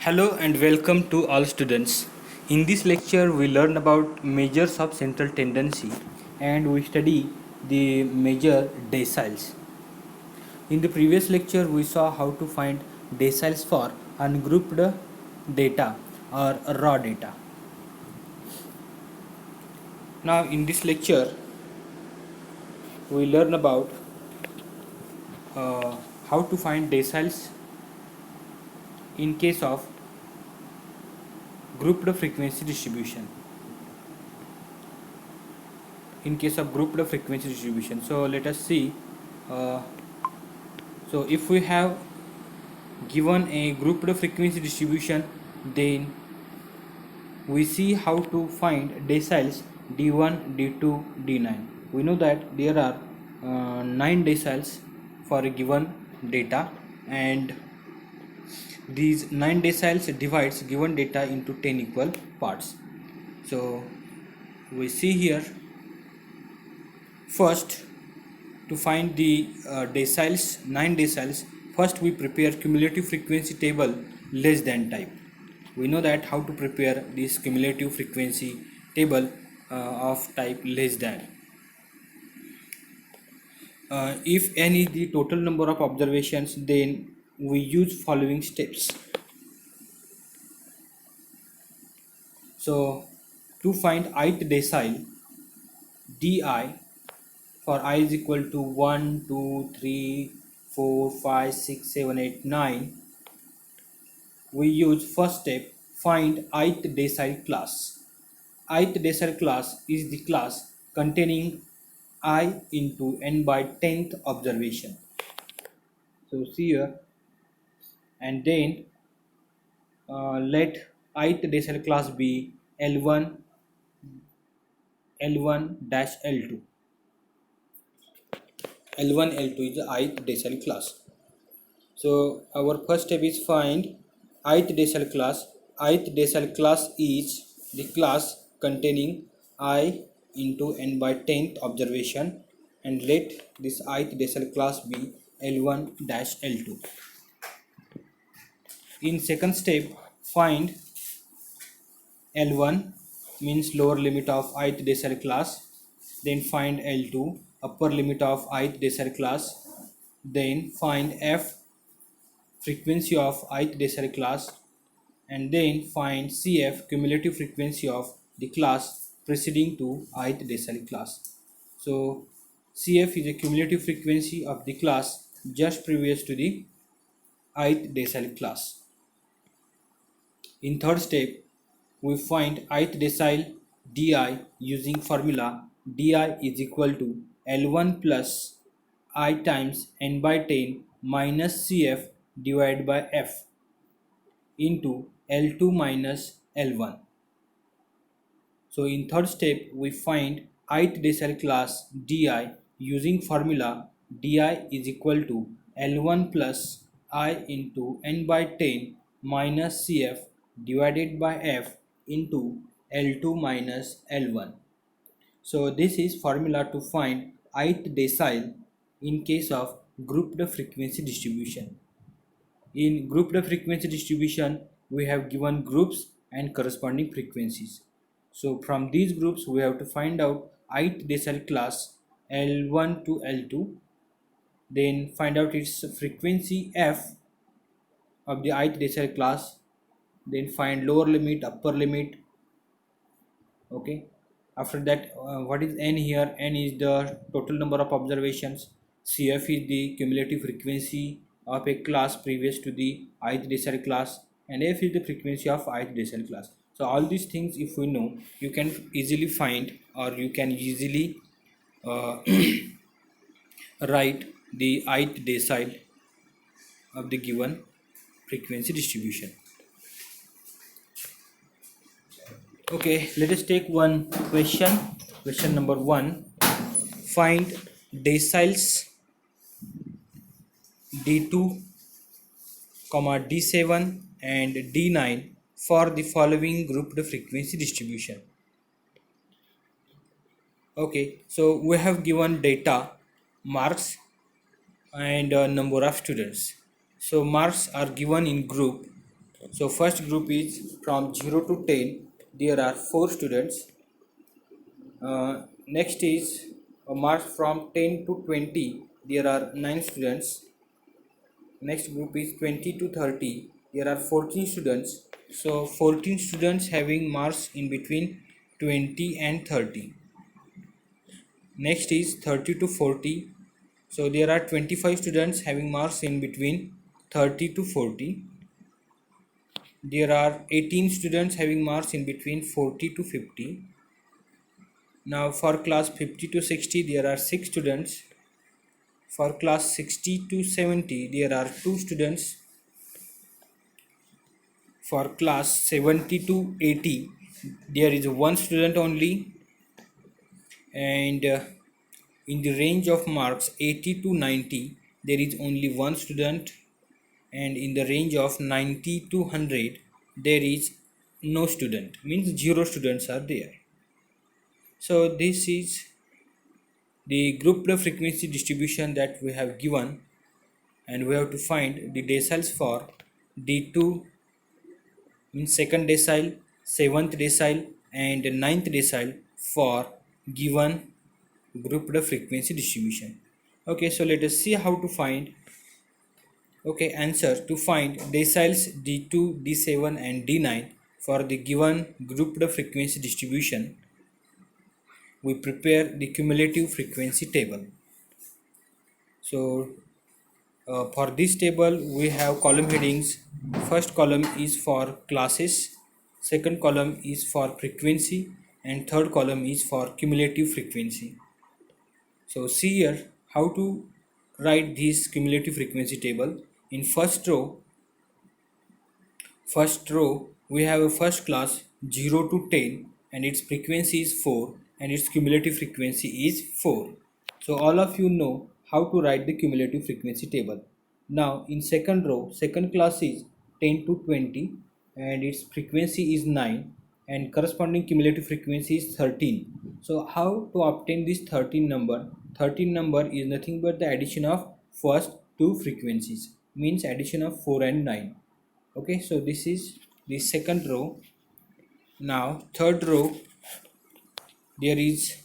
Hello and welcome to all students. In this lecture, we learn about measures of central tendency and we study the measure deciles. In the previous lecture, we saw how to find deciles for ungrouped data or raw data. Now, in this lecture, we learn about how to find deciles in case of grouped frequency distribution. So let us see. Uh, so if we have given a grouped frequency distribution, then we see how to find deciles d1, d2, d9. We know that there are 9 deciles for a given data, and these 9 deciles divides given data into 10 equal parts. So we see here, first, to find the 9 deciles, first we prepare cumulative frequency table less than type. We know that how to prepare this cumulative frequency table of type less than. If any the total number of observations, then we use following steps. So to find ith decile, di for I is equal to 1, 2, 3, 4, 5, 6, 7, 8, 9, we use first step, find ith decile class. Ith decile class is the class containing I into n by 10th observation. So see here, and then let ith decile class be L1, L1 dash L2. L1, L2 is the ith decile class. So our first step is find ith decile class. Ith decile class is the class containing I into n by 10th observation, and let this ith decile class be L1 dash L2. In second step, find L1 means lower limit of ith decile class, then find L2 upper limit of ith decile class, then find F frequency of ith decile class, and then find CF cumulative frequency of the class preceding to ith decile class. So CF is a cumulative frequency of the class just previous to the ith decile class. In third step, we find ith decile di using formula di is equal to L1 plus I times n by 10 minus CF divided by F into L2 minus L1. So in third step, we find ith decile class di using formula di is equal to L1 plus I into n by 10 minus CF divided by F into L2 minus L1. So this is formula to find ith decile in case of grouped frequency distribution. In grouped frequency distribution, we have given groups and corresponding frequencies. So from these groups, we have to find out ith decile class L1 to L2, then find out its frequency F of the ith decile class, then find lower limit, upper limit. Okay, after that, what is n here? N is the total number of observations. CF is the cumulative frequency of a class previous to the ith decile class, and F is the frequency of ith decile class. So all these things, if we know, you can easily find, or you can easily uh, write the ith decile of the given frequency distribution. Okay, let us take one question. Question number 1. Find deciles d2, d7 and d9 for the following grouped frequency distribution. Okay, so we have given data, marks and number of students. So marks are given in group So first group is from 0 to 10, there are 4 students. Next is marks from 10 to 20, there are 9 students. Next group is 20 to 30, there are 14 students. So 14 students having marks in between 20 and 30. Next is 30 to 40, so there are 25 students having marks in between 30 to 40. There are 18 students having marks in between 40 to 50. Now for class 50 to 60, there are 6 students. For class 60 to 70, there are 2 students. For class 70 to 80, there is 1 student only. And in the range of marks 80 to 90, there is only 1 student. And in the range of 90 to 100, there is no student, means 0 students are there. So this is the grouped frequency distribution that we have given, and we have to find the deciles for D2 means second decile, seventh decile and ninth decile for given grouped frequency distribution. Okay, so let us see how to find. Okay, answer: to find deciles D2, D7 and D9 for the given grouped frequency distribution, we prepare the cumulative frequency table. So for this table we have column headings. First column is for classes, second column is for frequency, and third column is for cumulative frequency. So see here how to write this cumulative frequency table. In first row we have a first class 0 to 10 and its frequency is 4 and its cumulative frequency is 4. So all of you know how to write the cumulative frequency table. Now in second row, second class is 10 to 20 and its frequency is 9 and corresponding cumulative frequency is 13. So how to obtain this 13 number? 13 number is nothing but the addition of first two frequencies, means addition of 4 and 9. Okay, so this is the second row. Now third row, there is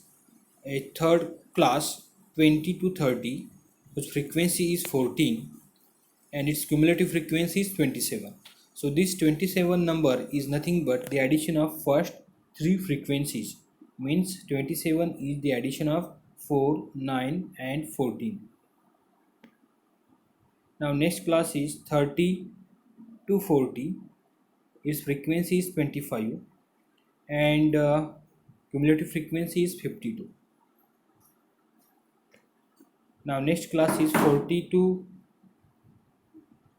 a third class 20 to 30 whose frequency is 14 and its cumulative frequency is 27. So this 27 number is nothing but the addition of first three frequencies, means 27 is the addition of 4, 9 and 14. Now next class is 30 to 40, its frequency is 25 and cumulative frequency is 52. Now next class is 40 to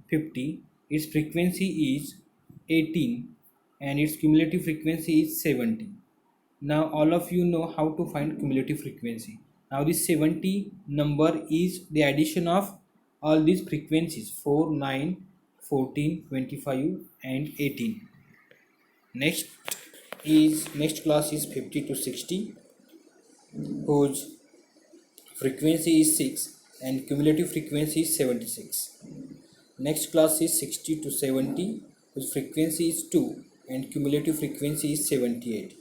50, its frequency is 18 and its cumulative frequency is 70. Now all of you know how to find cumulative frequency. Now this 70 number is the addition of all these frequencies 4, 9, 14, 25 and 18. Next class is 50 to 60, whose frequency is 6 and cumulative frequency is 76. Next class is 60 to 70, whose frequency is 2 and cumulative frequency is 78.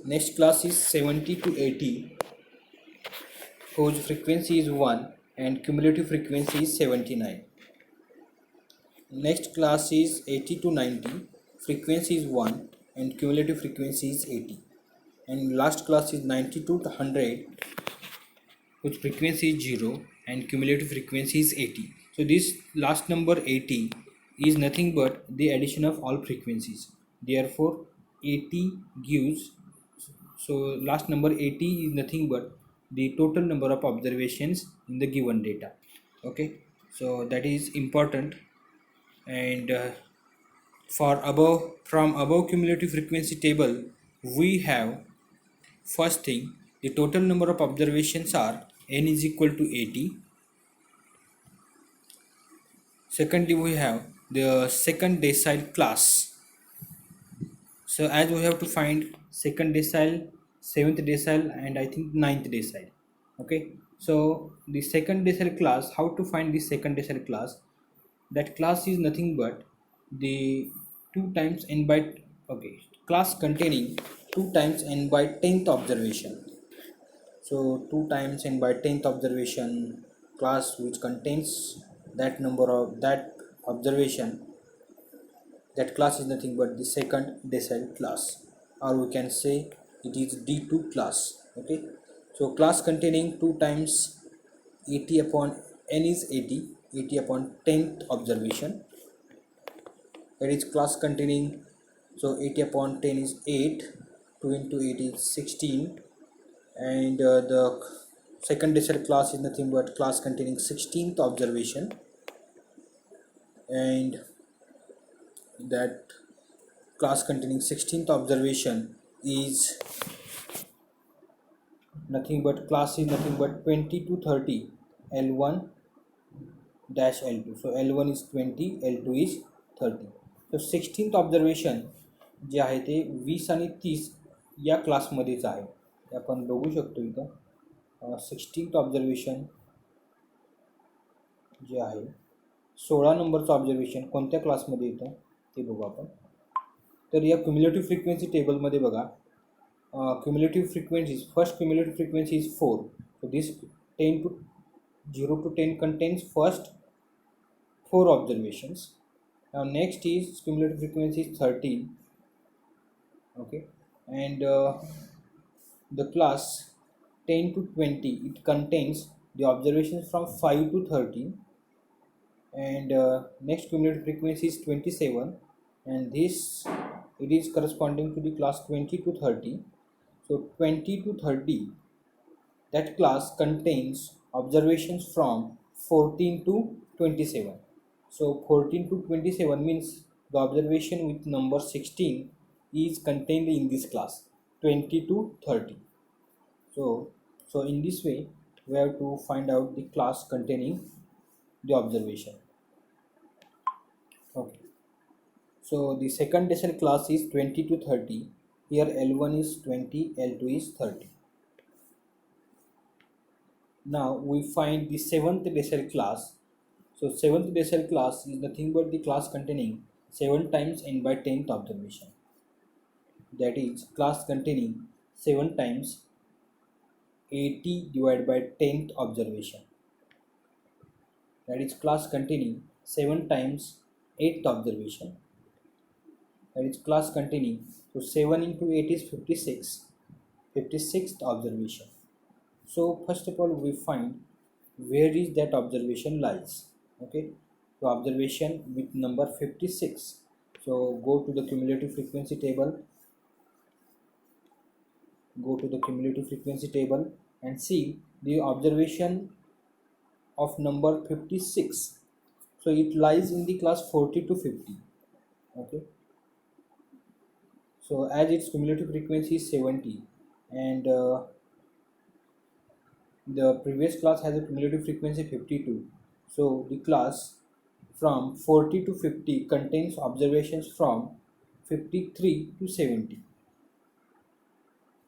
Next class is 70 to 80, whose frequency is 1 and cumulative frequency is 79. Next class is 80 to 90, frequency is 1 and cumulative frequency is 80. And last class is 90 to 100, whose frequency is 0 and cumulative frequency is 80. So this last number 80 is nothing but the addition of all frequencies. Therefore 80 gives, so last number 80 is nothing but the total number of observations in the given data. Okay, so that is important. And from above cumulative frequency table, we have first thing, the total number of observations are n is equal to 80. Secondly, we have the second decile class. So as we have to find second decile, seventh decile and I think ninth decile. Okay, so the second decile class, how to find the second decile class? That class is nothing but the 2 times n by okay class containing 2 times n by 10th observation. So 2 times n by 10th observation class which contains that number of that observation, that class is nothing but the second decile class, or we can say it is D2 class. Okay, so class containing 2 times 80 upon n is 80 upon 10th observation, that is class containing, so 80 upon 10 is 8, 2 into 8 is 16, and the second decile class is nothing but class containing 16th observation, and that class containing 16th observation is nothing but class is nothing but 20 to 30 L1 dash L2. So L1 is 20, L2 is 30. So 16th observation जे आहे ते 20 आणि 30 या क्लासमध्येच आहे, ते आपण बघू शकतो इथं. 16th ऑब्झर्वेशन जे आहे 16 नंबरचं ऑब्झर्वेशन कोणत्या क्लासमध्ये येतं ते बघू आपण. तर या क्युम्युलेटिव्ह फ्रिक्वेन्सी टेबलमध्ये बघा, cumulative frequencies, first cumulative frequency is 4, so this 10 to 0 to 10 contains first 4 observations. Now next is cumulative frequency is 13. Okay, and the class 10 to 20, it contains the observations from 5 to 13, and next cumulative frequency is 27, and this it is corresponding to the class 20 to 30. So 20 to 30, that class contains observations from 14 to 27. So 14 to 27 means the observation with number 16 is contained in this class 20 to 30. So in this way we have to find out the class containing the observation. Okay, so the second decile class is 20 to 30. Here L1 is 20, L2 is 30. Now we find the 7th decile class. So 7th decile class is nothing but the class containing 7 times n by 10th observation. That is class containing 7 times 80 divided by 10th observation. That is class containing 7 times 8th observation. That is class containing, so 7 into 8 is 56, 56th observation. So first of all we find where is that observation lies. Okay, so observation with number 56. So go to the cumulative frequency table, and see the observation of number 56. So it lies in the class 40 to 50. Okay, so as its cumulative frequency is 70, and the previous class has a cumulative frequency 52, so the class from 40 to 50 contains observations from 53 to 70.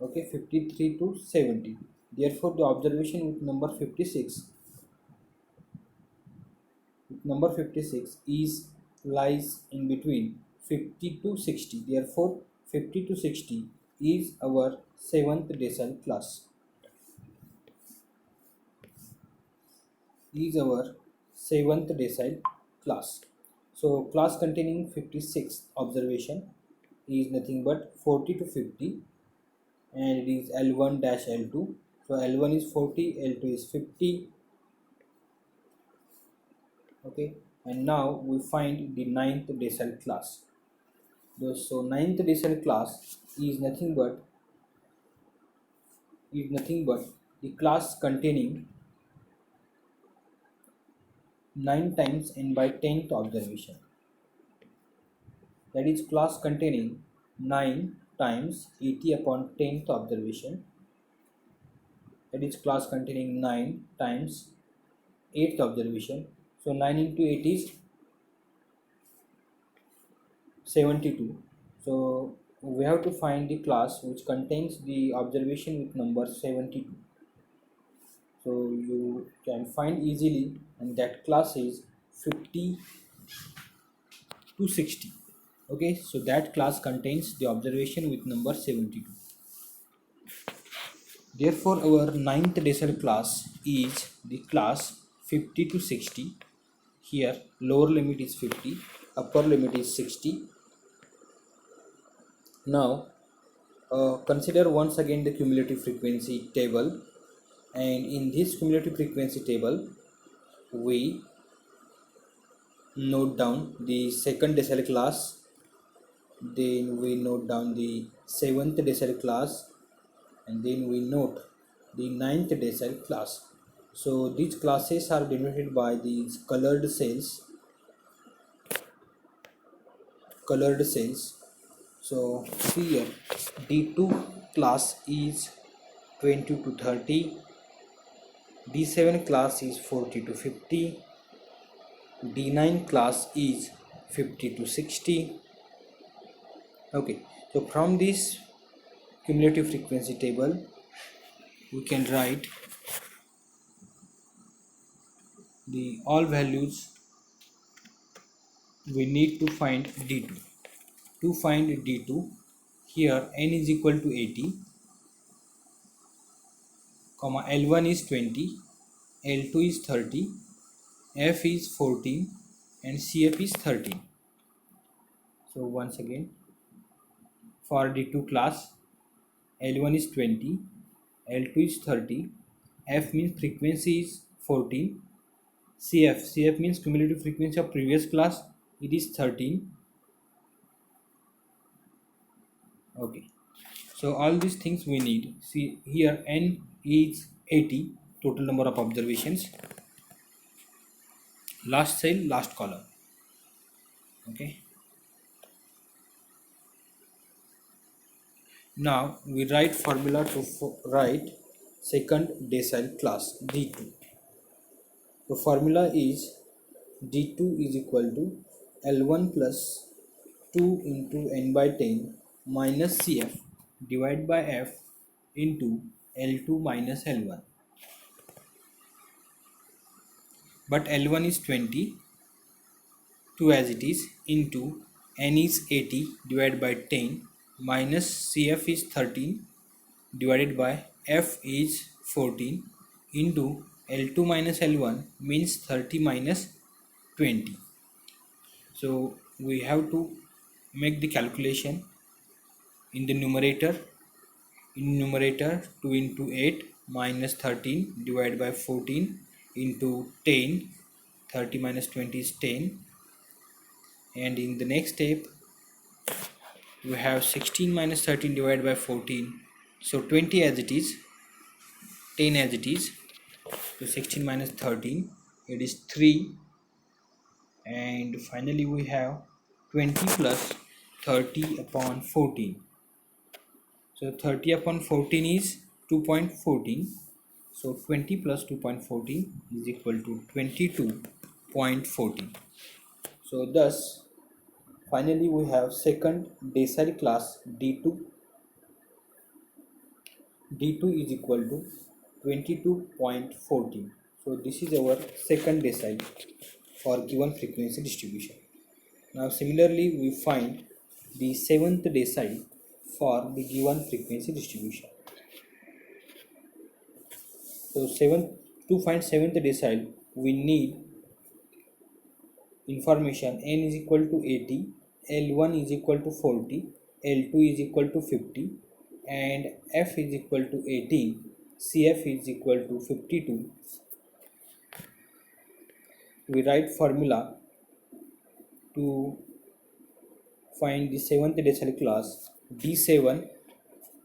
Okay, 53 to 70. Therefore the observation with number 56 is lies in between 50 to 60. Therefore 50 to 60 is our 7th decile class, So class containing 56 observation is nothing but 40 to 50, and it is L1 dash L2. So L1 is 40, L2 is 50. Okay, and now we find the 9th decile class. So 9th decile class is nothing but the class containing 9 times n by 10th observation. That is class containing 9 times 80 upon 10th observation. That is class containing 9 times 8th observation. So 9 into 8 is 72. So we have to find the class which contains the observation with number 72. So you can find easily, and that class is 50 to 60. Okay, so that class contains the observation with number 72. Therefore, our ninth decimal class is the class 50 to 60. Here, lower limit is 50, upper limit is 60. Now, consider once again the cumulative frequency table, and in this cumulative frequency table, we note down the second decimal class, then we note down the seventh decimal class, and then we note the ninth decimal class. So these classes are denoted by these colored cells. So here D2 class is 20 to 30, D7 class is 40 to 50, D9 class is 50 to 60. Okay, so from this cumulative frequency table we can write the all values we need to find D2. To find D2, here n is equal to 80, comma L1 is 20, L2 is 30, F is 14, and CF is 13. So once again, for D2 class, L1 is 20, L2 is 30, F means frequency is 14, CF means cumulative frequency of previous class, it is 13. Okay, so all these things we need. See here n is 80, total number of observations, last cell, last column. Okay, now we write formula to write second decile class D2. The formula is D2 is equal to L1 plus 2 into n by 10 minus CF divided by F into L2 minus L1. But L1 is 20, 2 as it is, into n is 80 divided by 10 minus CF is 13 divided by F is 14 into L2 minus L1 means 30 minus 20. So we have to make the calculation in the numerator. In numerator, 2 into 8 minus 13 divided by 14 into 10, 30 minus 20 is 10, and in the next step we have 16 minus 13 divided by 14, so 20 as it is, 10 as it is, so 16 minus 13, it is 3, and finally we have 20 plus 30 upon 14. So 30 upon 14 is 2.14. So 20 plus 2.14 is equal to 22.14. So thus finally we have second decile class D2. D2 is equal to 22.14. So this is our second decile for given frequency distribution. Now similarly we find the seventh decile for the given frequency distribution. So to find seventh decile we need information n is equal to 80, L1 is equal to 40, L2 is equal to 50, and F is equal to 18, CF is equal to 52. We write formula to find the seventh decile class. D7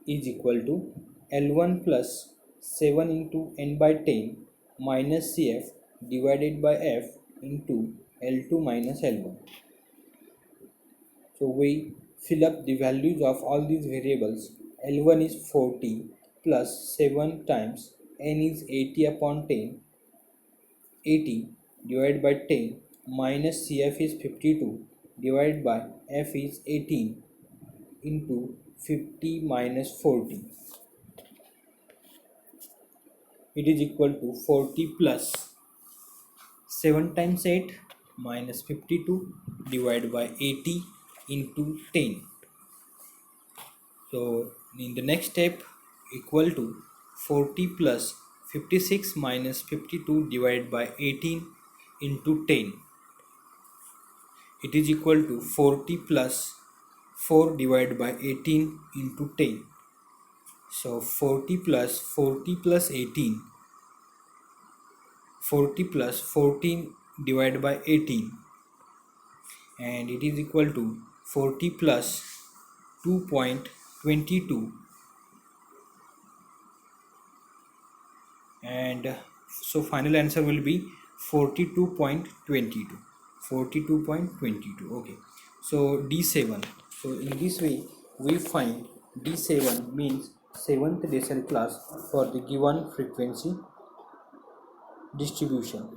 is equal to L1 plus 7 into n by 10 minus CF divided by F into L2 minus L1. So we fill up the values of all these variables. L1 is 40 plus 7 times n is 80 upon 10, 80 divided by 10 minus CF is 52 divided by F is 18 into 50 minus 40. It is equal to 40 plus 7 times 8, minus 52 divided by 80 into 10. So in the next step, equal to 40 plus 56 minus 52 divided by 18 into 10. It is equal to 40 plus 4 divided by 18 into 10. So 40 plus 18, 40 plus 14 divided by 18, and it is equal to 40 plus 2.22, and so final answer will be 42.22. 42.22. Okay, so D7. So in this way we find D7 means 7th decimal class for the given frequency distribution.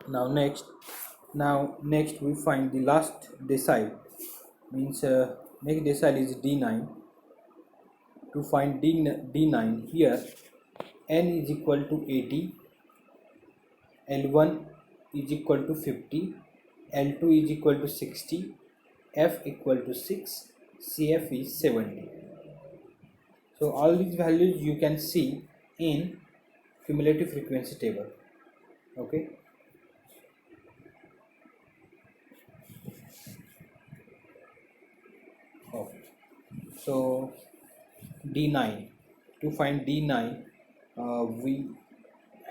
Now next we find the last decile, means next decile is D9. To find D9, here n is equal to 80, L1 is equal to 50, L2 is equal to 60, F equal to 6, CF is 70. So all these values you can see in cumulative frequency table. Okay. Okay. So D9. To find D9, we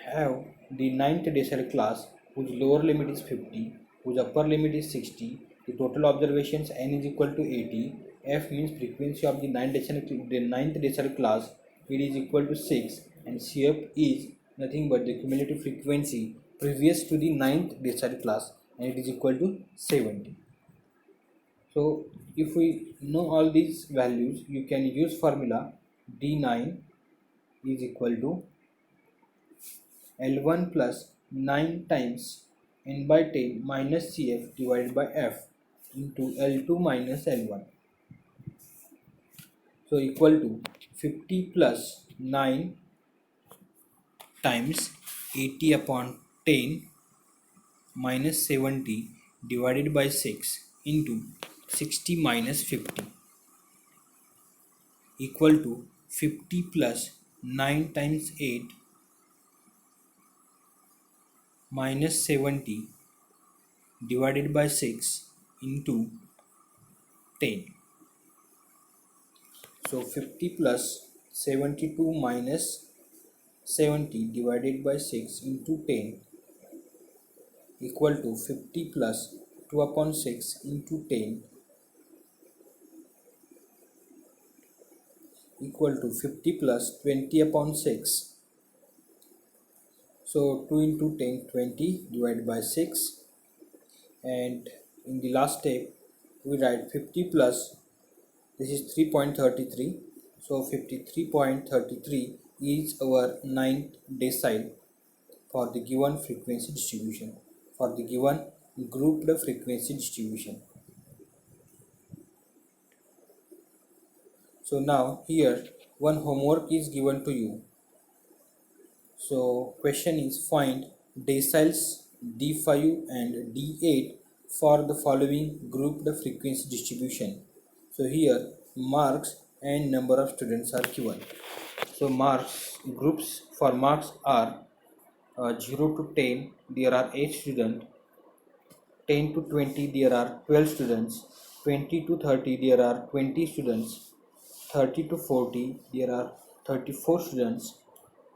have the ninth decimal class whose lower limit is 50, whose upper limit is 60. The total observations n is equal to 80. F means frequency of the ninth decimal class. It is equal to 6, and CF is nothing but the cumulative frequency previous to the ninth decimal class, and it is equal to 70. So if we know all these values, you can use formula D9 is equal to L1 plus 9 times n by 10 minus CF divided by F into L2 minus L1. So equal to 50 plus 9 times 80 upon 10 minus 70 divided by 6 into 60 minus 50 equal to 50 plus 9 times 8 minus 70 divided by 6 into 10. So 50 plus 72 minus 70 divided by 6 into 10 equal to 50 plus 2 upon 6 into 10 equal to 50 plus 20 upon 6. So 2 into 10, 20 divided by 6, and in the last step we write 50 plus, this is 3.33, so 53.33 is our ninth decile for the given frequency distribution, for the given grouped frequency distribution. So now here one homework is given to you. So question is, find deciles D5 and D8 for the following grouped frequency distribution. So here marks and number of students are given. So marks groups for marks are 0 to 10 there are 8 students, 10 to 20 there are 12 students, 20 to 30 there are 20 students, 30 to 40 there are 34 students,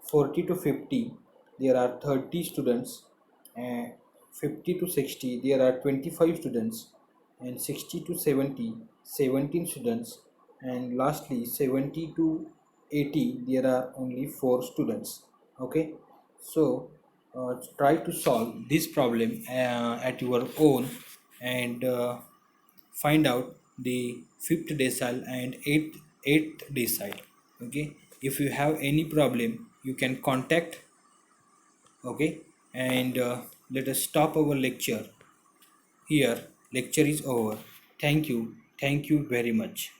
40 to 50 there are 30 students, and 50 to 60 there are 25 students, and 60 to 70 17 students, and lastly 70 to 80 there are only 4 students. Okay, so try to solve this problem at your own, and find out the fifth decile and eighth decile. Okay, if you have any problem you can contact. Okay, and let us stop our lecture here. Lecture is over. Thank you very much.